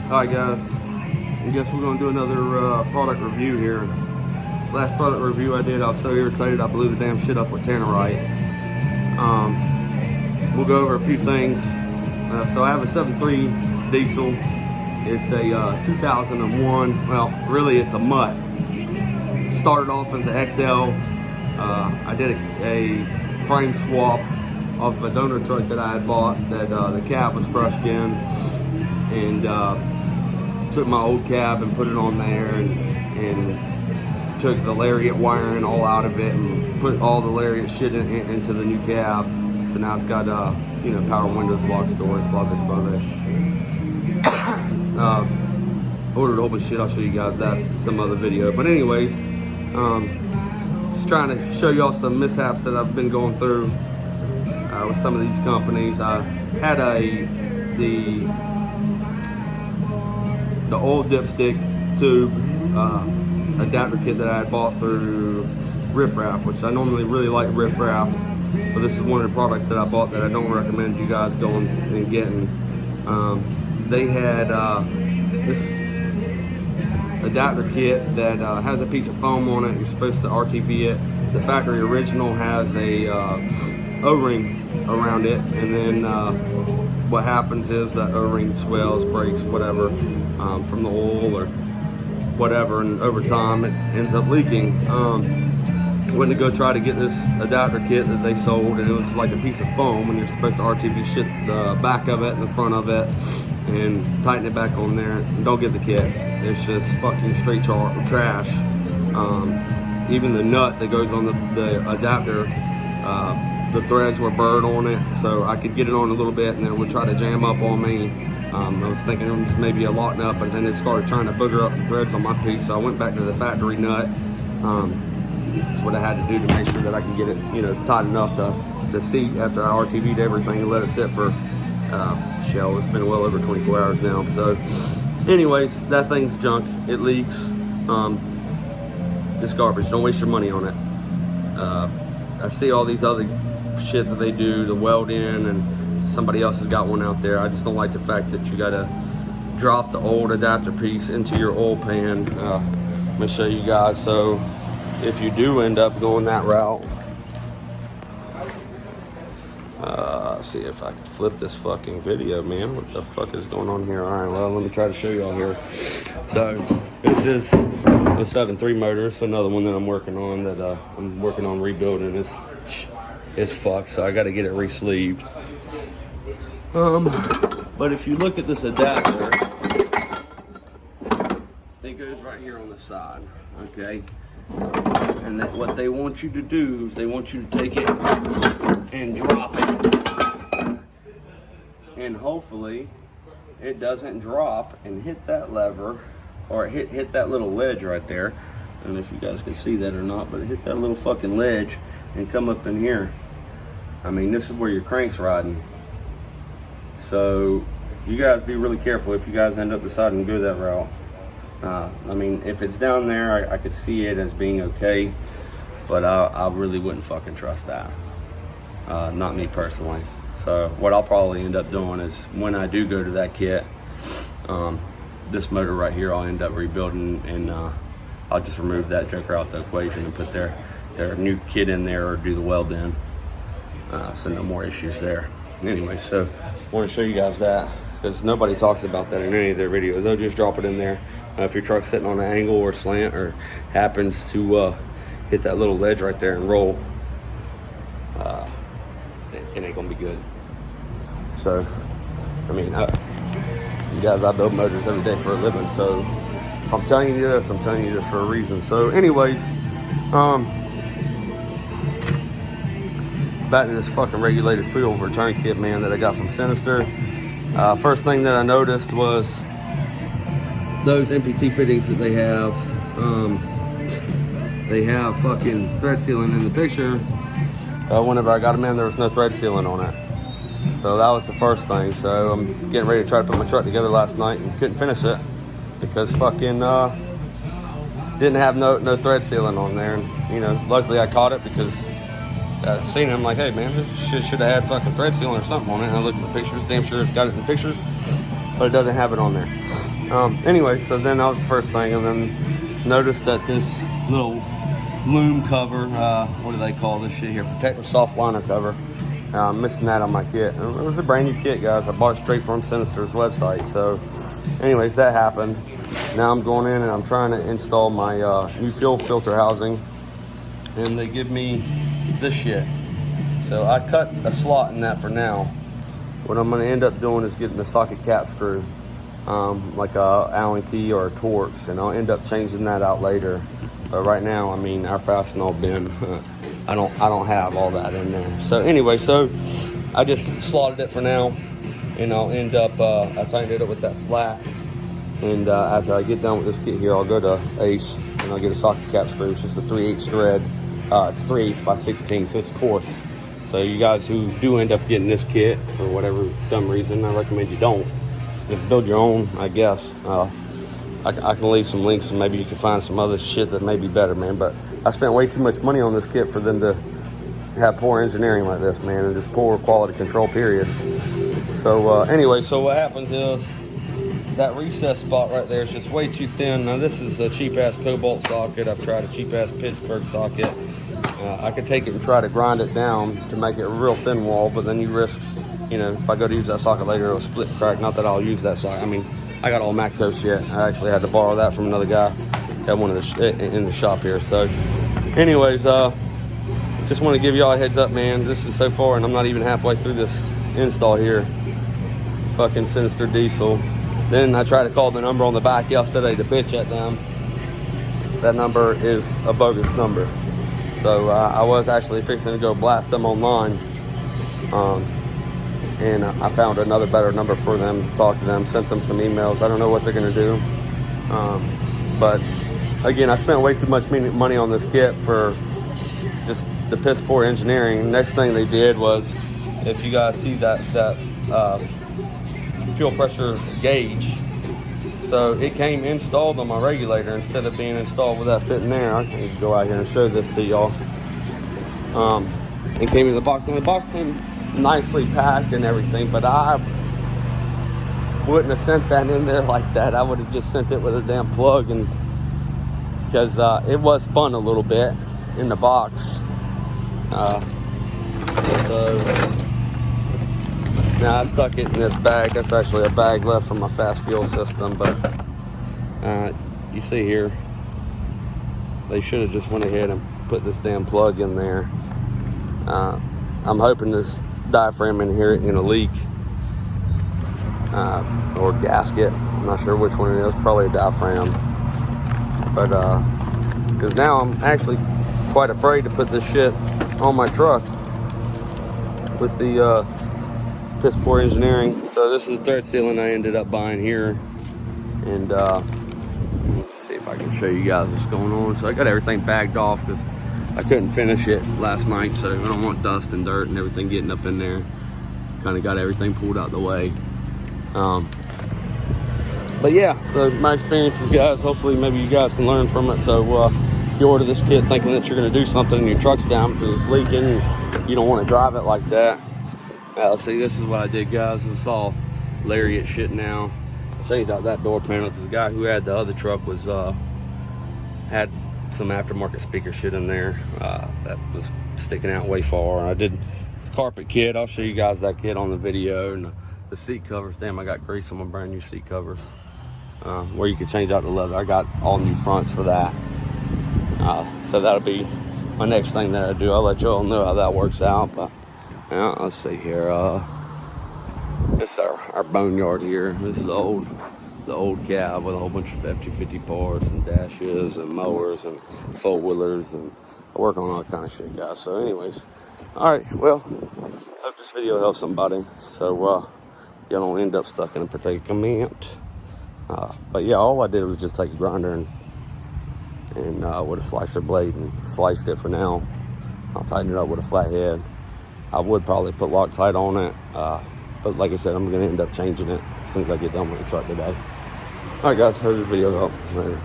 Alright guys, I guess we're going to do another product review here. Last product review I did, I was so irritated I blew the damn shit up with tannerite. We'll go over a few things. So I have a 7.3 diesel. It's a 2001, well really it's a mutt. It started off as an XL. I did a frame swap off of a donor truck that I had bought that the cab was crushed in, and took my old cab and put it on there, and took the lariat wiring all out of it and put all the lariat shit into the new cab. So now it's got you know, power windows, lock doors, blase ordered a whole bunch of shit. I'll show you guys that in some other video. But anyways, just trying to show y'all some mishaps that I've been going through with some of these companies. I had the old dipstick tube adapter kit that I had bought through Riff Raff, which I normally really like Riff Raff, but this is one of the products that I bought that I don't recommend you guys going and getting. They had this adapter kit that has a piece of foam on it. You're supposed to RTV it. The factory original has a O-ring around it, and then what happens is that O-ring swells, breaks, whatever, from the oil or whatever, and over time it ends up leaking. Went to go try to get this adapter kit that they sold, and it was like a piece of foam, and you're supposed to RTV shit the back of it and the front of it and tighten it back on there. And don't get the kit. It's just fucking straight trash. Even the nut that goes on the adapter, the threads were burred on it, so I could get it on a little bit and then it would try to jam up on me. I was thinking it was maybe a lock nut, but then it started trying to booger up the threads on my piece, so I went back to the factory nut. That's what I had to do to make sure that I can get it, you know, tight enough to see after I RTV'd everything and let it sit for shell. It's been well over 24 hours now. So anyways, that thing's junk. It leaks. It's garbage. Don't waste your money on it. I see all these other shit that they do, the weld in, and somebody else has got one out there. I just don't like the fact that you gotta drop the old adapter piece into your oil pan. Let me show you guys. So if you do end up going that route, see if I can flip this fucking video, man. What the fuck is going on here? All right, well, let me try to show y'all here. So this is the 7.3 motor. It's another one that I'm working on, that I'm working on rebuilding. It's fucked, so I got to get it re-sleeved. But if you look at this adapter, it goes right here on the side, okay? And what they want you to do is they want you to take it and drop it. And hopefully it doesn't drop and hit that lever, or hit that little ledge right there. I don't know if you guys can see that or not, but it hit that little fucking ledge and come up in here. I mean, this is where your crank's riding. So you guys be really careful if you guys end up deciding to go that route. I mean, if it's down there, I could see it as being okay, but I really wouldn't fucking trust that. Not me personally. So what I'll probably end up doing is, when I do go to that kit, this motor right here I'll end up rebuilding, and I'll just remove that joker out the equation and put their new kit in there, or do the weld in. So no more issues there. Anyway, so I want to show you guys that, because nobody talks about that in any of their videos. They'll just drop it in there. If your truck's sitting on an angle or slant, or happens to hit that little ledge right there and roll, it ain't gonna be good. So, I mean, you guys, I build motors every day for a living, so if I'm telling you this, I'm telling you this for a reason. So anyways, back to this fucking regulated fuel return kit, man, that I got from Sinister. First thing that I noticed was those MPT fittings that they have. They have fucking thread sealing in the picture. Whenever I got them in, there was no thread sealing on it. So that was the first thing. So I'm getting ready to try to put my truck together last night and couldn't finish it because fucking didn't have no thread sealing on there. And you know, luckily I caught it because I seen it. I'm like, hey man, this shit should have had fucking thread sealing or something on it. And I looked at the pictures, damn sure it's got it in the pictures, but it doesn't have it on there. Anyway, so then that was the first thing, and then noticed that this little loom cover, what do they call this shit here? Protective soft liner cover. I'm missing that on my kit. And it was a brand new kit, guys. I bought it straight from Sinister's website. So anyways, that happened. Now I'm going in and I'm trying to install my new fuel filter housing, and they give me this shit. So I cut a slot in that for now. What I'm going to end up doing is getting a socket cap screw, like a Allen key or a Torx, and I'll end up changing that out later. But right now, I mean, our Fastenal bin, I don't have all that in there. So anyway, so I just slotted it for now, and I'll end up, I tightened it up with that flat. And after I get done with this kit here, I'll go to Ace and I'll get a socket cap screw. It's just a 3/8 thread. It's 3/8 by 16, so it's coarse. So you guys who do end up getting this kit for whatever dumb reason, I recommend you don't. Just build your own, I guess. I can leave some links and maybe you can find some other shit that may be better, man. But I spent way too much money on this kit for them to have poor engineering like this, man, and just poor quality control, period. So anyway, so what happens is that recess spot right there is just way too thin. Now this is a cheap-ass Cobalt socket. I've tried a cheap-ass Pittsburgh socket. I could take it and try to grind it down to make it a real thin wall, but then you risk, you know, if I go to use that socket later, it'll split and crack. Not that I'll use that socket. I mean, I got all Matco shit. I actually had to borrow that from another guy. Had one of the in the shop here. So anyways, just want to give y'all a heads up, man. This is so far, and I'm not even halfway through this install here. Fucking Sinister diesel. Then I tried to call the number on the back yesterday to bitch at them. That number is a bogus number. So I was actually fixing to go blast them online. And I found another better number for them, talked to them, sent them some emails. I don't know what they're going to do. But again, I spent way too much money on this kit for just the piss poor engineering. Next thing they did was, if you guys see that fuel pressure gauge, so it came installed on my regulator instead of being installed with that fitting there. I can go out here and show this to y'all. It came in the box, and the box came nicely packed and everything, but I wouldn't have sent that in there like that. I would have just sent it with a damn plug, and because it was spun a little bit in the box. So now I stuck it in this bag. That's actually a bag left from my fast fuel system, but you see here, they should have just went ahead and put this damn plug in there. I'm hoping this diaphragm in here ain't gonna leak, or gasket. I'm not sure which one it is. Probably a diaphragm. But because now I'm actually quite afraid to put this shit on my truck with the piss poor engineering. So this is the thread sealing I ended up buying here, and let's see if I can show you guys what's going on. So I got everything bagged off because I couldn't finish it last night, so I don't want dust and dirt and everything getting up in there. Kind of got everything pulled out the way. But yeah, so my experiences, guys, hopefully maybe you guys can learn from it. So if you order this kit thinking that you're going to do something and your truck's down because it's leaking, you don't want to drive it like that. Let's see, this is what I did, guys. It's all lariat shit now. I changed out that door panel because the guy who had the other truck was had some aftermarket speaker shit in there that was sticking out way far. I did the carpet kit. I'll show you guys that kit on the video, and the seat covers. Damn, I got grease on my brand new seat covers, where you can change out the leather. I got all new fronts for that. So that'll be my next thing that I do. I'll let y'all know how that works out. But let's see here. This is our boneyard here. This is the old cab with a whole bunch of F-250 parts and dashes and mowers and four-wheelers, and I work on all kind of shit, guys. So anyways, all right, well, hope this video helps somebody, so y'all don't end up stuck in a predicament. But yeah, all I did was just take a grinder and with a slicer blade and sliced it for now. I'll tighten it up with a flathead. I would probably put Loctite on it, but like I said, I'm going to end up changing it as soon as I get done with the truck today. All right, guys, hope this video helped. Later.